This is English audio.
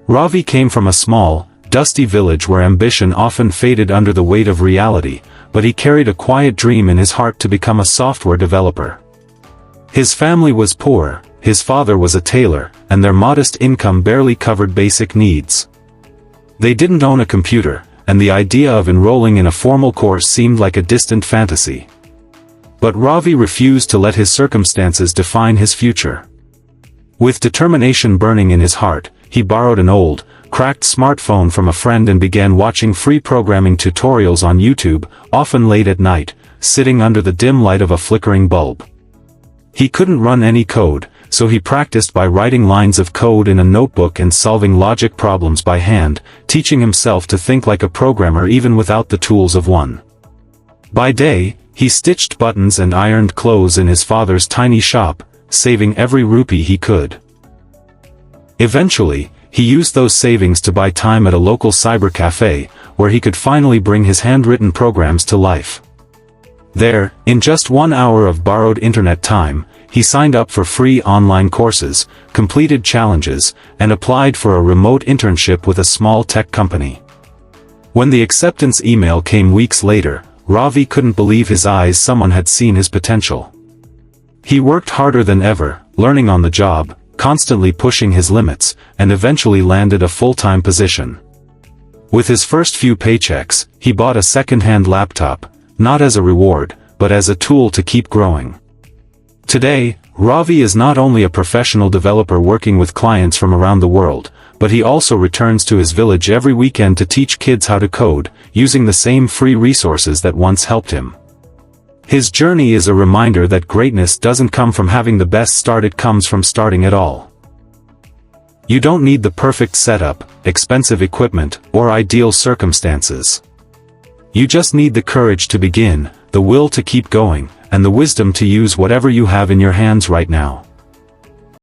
Ravi came from a small, dusty village where ambition often faded under the weight of reality, but he carried a quiet dream in his heart to become a software developer. His family was poor, his father was a tailor, and their modest income barely covered basic needs. They didn't own a computer, and the idea of enrolling in a formal course seemed like a distant fantasy. But Ravi refused to let his circumstances define his future. With determination burning in his heart, he borrowed an old, cracked smartphone from a friend and began watching free programming tutorials on YouTube, often late at night, sitting under the dim light of a flickering bulb. He couldn't run any code, so he practiced by writing lines of code in a notebook and solving logic problems by hand, teaching himself to think like a programmer even without the tools of one. By day, he stitched buttons and ironed clothes in his father's tiny shop, saving every rupee he could. Eventually, he used those savings to buy time at a local cyber cafe, where he could finally bring his handwritten programs to life. There, in just 1 hour of borrowed internet time, he signed up for free online courses, completed challenges, and applied for a remote internship with a small tech company. When the acceptance email came weeks later, Ravi couldn't believe his eyes. Someone had seen his potential. He worked harder than ever, learning on the job, constantly pushing his limits, and eventually landed a full-time position. With his first few paychecks, he bought a second-hand laptop, not as a reward, but as a tool to keep growing. Today, Ravi is not only a professional developer working with clients from around the world, but he also returns to his village every weekend to teach kids how to code, using the same free resources that once helped him. His journey is a reminder that greatness doesn't come from having the best start, it comes from starting at all. You don't need the perfect setup, expensive equipment, or ideal circumstances. You just need the courage to begin, the will to keep going, and the wisdom to use whatever you have in your hands right now.